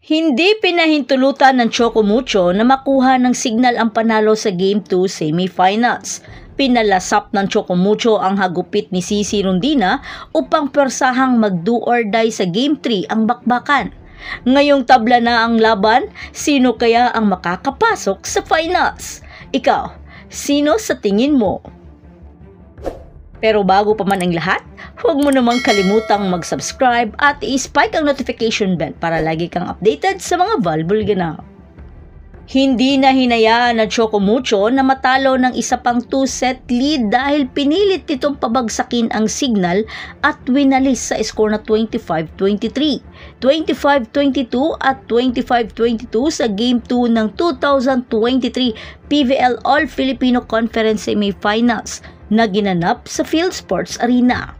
Hindi pinahintulutan ng Chocomucho na makuha ng signal ang panalo sa Game 2 semifinals. Pinalasap ng Chocomucho ang hagupit ni Cici Rondina upang persahang mag-do or die sa Game 3 ang bakbakan. Ngayong tabla na ang laban, sino kaya ang makakapasok sa finals? Ikaw, sino sa tingin mo? Pero bago pa man ang lahat, huwag mo namang kalimutang mag-subscribe at i-spike ang notification bell para lagi kang updated sa mga volleyball ganap. Hindi na hinayaan ng Chocomucho na matalo ng isa pang 2-set lead dahil pinilit nitong pabagsakin ang signal at winalis sa score na 25-23, 25-22 at 25-22 sa Game 2 ng 2023 PVL All-Filipino Conference Semifinals na ginanap sa PhilSports Arena.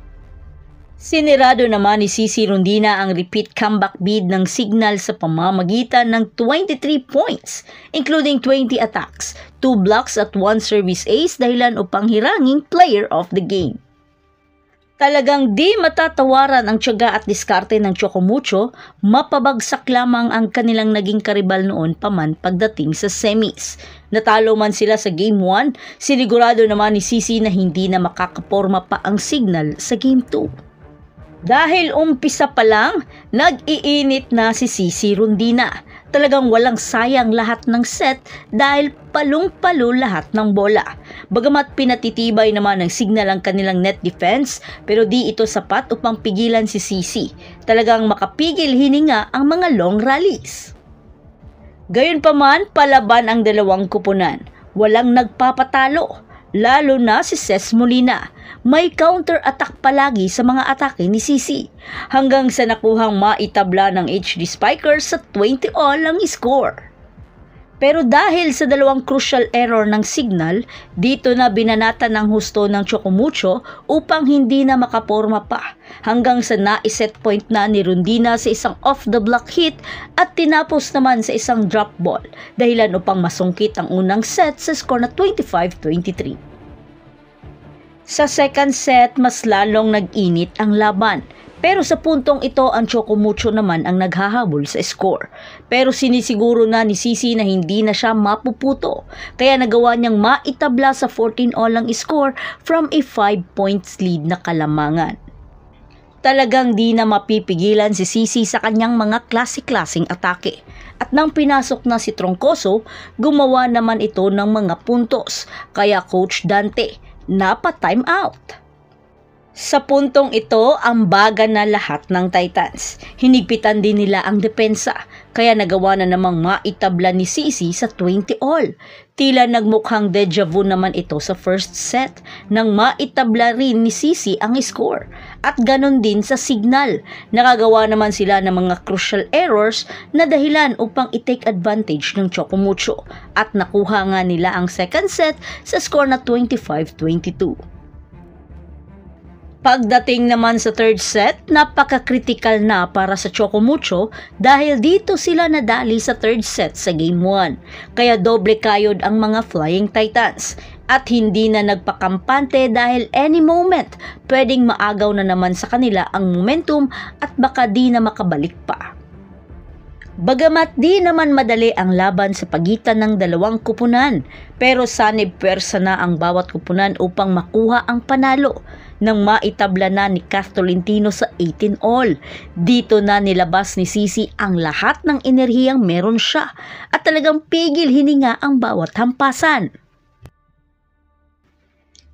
Sinirado naman ni Cici Rondina ang repeat comeback bid ng Signal sa pamamagitan ng 23 points, including 20 attacks, 2 blocks at 1 service ace dahilan upang hiranging player of the game. Talagang di matatawaran ang tiyaga at diskarte ng Chocomucho, mapabagsak lamang ang kanilang naging karibal noon paman pagdating sa semis. Natalo man sila sa Game 1, sinigurado naman ni Cici na hindi na makakaporma pa ang Signal sa Game 2. Dahil umpisa pa lang, nag-iinit na si Cici Rondina. Talagang walang sayang lahat ng set dahil palong-palo lahat ng bola. Bagamat pinatitibay naman ng Signal ang kanilang net defense, pero di ito sapat upang pigilan si Cici. Talagang makapigil hininga ang mga long rallies. Gayunpaman, palaban ang dalawang kupunan. Walang nagpapatalo. Lalo na si Ces Molina. May counter-attack palagi sa mga atake ni Cici. Hanggang sa nakuhang maitabla ng HD Spikers sa 20 all ang score. Pero dahil sa dalawang crucial error ng Signal, dito na binanatan ng husto ng Chocomucho upang hindi na makaporma pa. Hanggang sa naiset point na ni Rondina sa isang off-the-block hit at tinapos naman sa isang drop ball, dahilan upang masungkit ang unang set sa score na 25-23. Sa second set, mas lalong nag-init ang laban. Pero sa puntong ito, ang Chocomucho naman ang naghahabol sa score. Pero sinisiguro na ni Cici na hindi na siya mapuputo. Kaya nagawa niyang maitabla sa 14 all ang score from a 5 points lead na kalamangan. Talagang di na mapipigilan si Cici sa kanyang mga klase-klaseng atake. At nang pinasok na si Troncoso, gumawa naman ito ng mga puntos. Kaya Coach Dante, napa-time out. Sa puntong ito, ang baga na lahat ng Titans. Hinigpitan din nila ang depensa, kaya nagawa na namang maitabla ni Cici sa 20 all. Tila nagmukhang deja vu naman ito sa first set, nang maitabla rin ni Cici ang score. At ganon din sa Signal. Nakagawa naman sila ng mga crucial errors na dahilan upang i-take advantage ng Chocomucho. At nakuha nga nila ang second set sa score na 25-22. Pagdating naman sa third set, napaka-critical na para sa Chocomucho dahil dito sila nadali sa third set sa Game 1. Kaya doble kayod ang mga Flying Titans at hindi na nagpakampante dahil any moment pwedeng maagaw na naman sa kanila ang momentum at baka di na makabalik pa. Bagamat di naman madali ang laban sa pagitan ng dalawang kupunan, pero sanib pwersa na ang bawat kupunan upang makuha ang panalo nang maitabla na ni Cath Tolentino sa 18 all. Dito na nilabas ni Cici ang lahat ng enerhiyang meron siya at talagang pigil hininga ang bawat hampasan.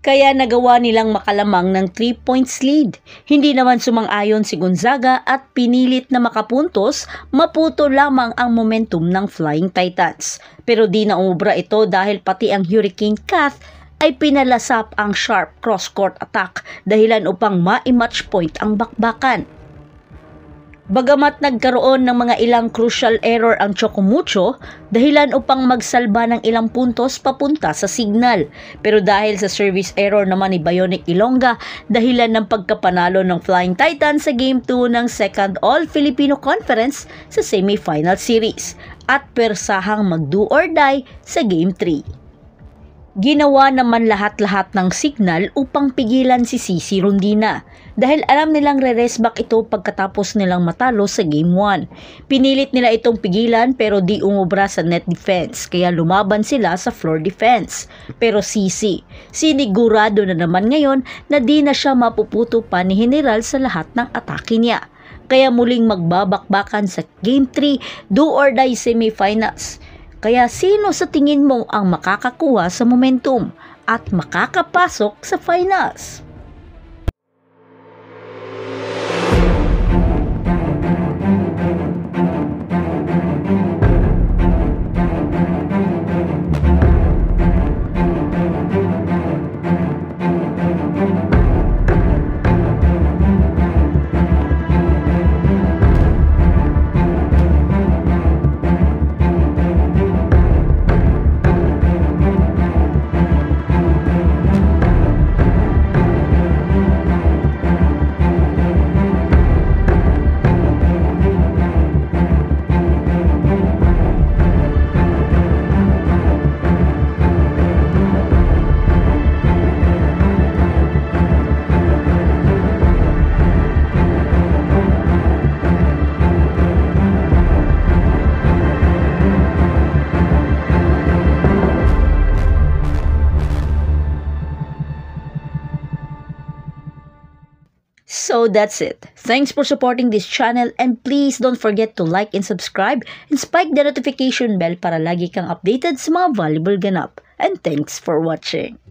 Kaya nagawa nilang makalamang ng 3 points lead. Hindi naman sumang-ayon si Gonzaga at pinilit na makapuntos, maputo lamang ang momentum ng Flying Titans. Pero di na umubra ito dahil pati ang Hurricane Cath ay pinalasap ang sharp cross-court attack dahilan upang ma-match point ang bakbakan. Bagamat nagkaroon ng mga ilang crucial error ang Chocomucho, dahilan upang magsalba ng ilang puntos papunta sa Signal. Pero dahil sa service error naman ni Bionic Ilongga, dahilan ng pagkapanalo ng Flying Titans sa Game 2 ng second All-Filipino Conference sa semifinal series at persahang mag-do or die sa Game 3. Ginawa naman lahat-lahat ng signal upang pigilan si Cici Rondina dahil alam nilang re-restback ito pagkatapos nilang matalo sa Game 1. Pinilit nila itong pigilan pero di umubra sa net defense kaya lumaban sila sa floor defense. Pero Cici, sinigurado na naman ngayon na di na siya mapuputo pa ni General sa lahat ng atake niya. Kaya muling magbabakbakan sa Game 3 do or die semifinals. Kaya sino sa tingin mo ang makakakuha sa momentum at makakapasok sa finals? So that's it. Thanks for supporting this channel and please don't forget to like and subscribe and spike the notification bell para lagi kang updated sa mga valuable ganap. And thanks for watching.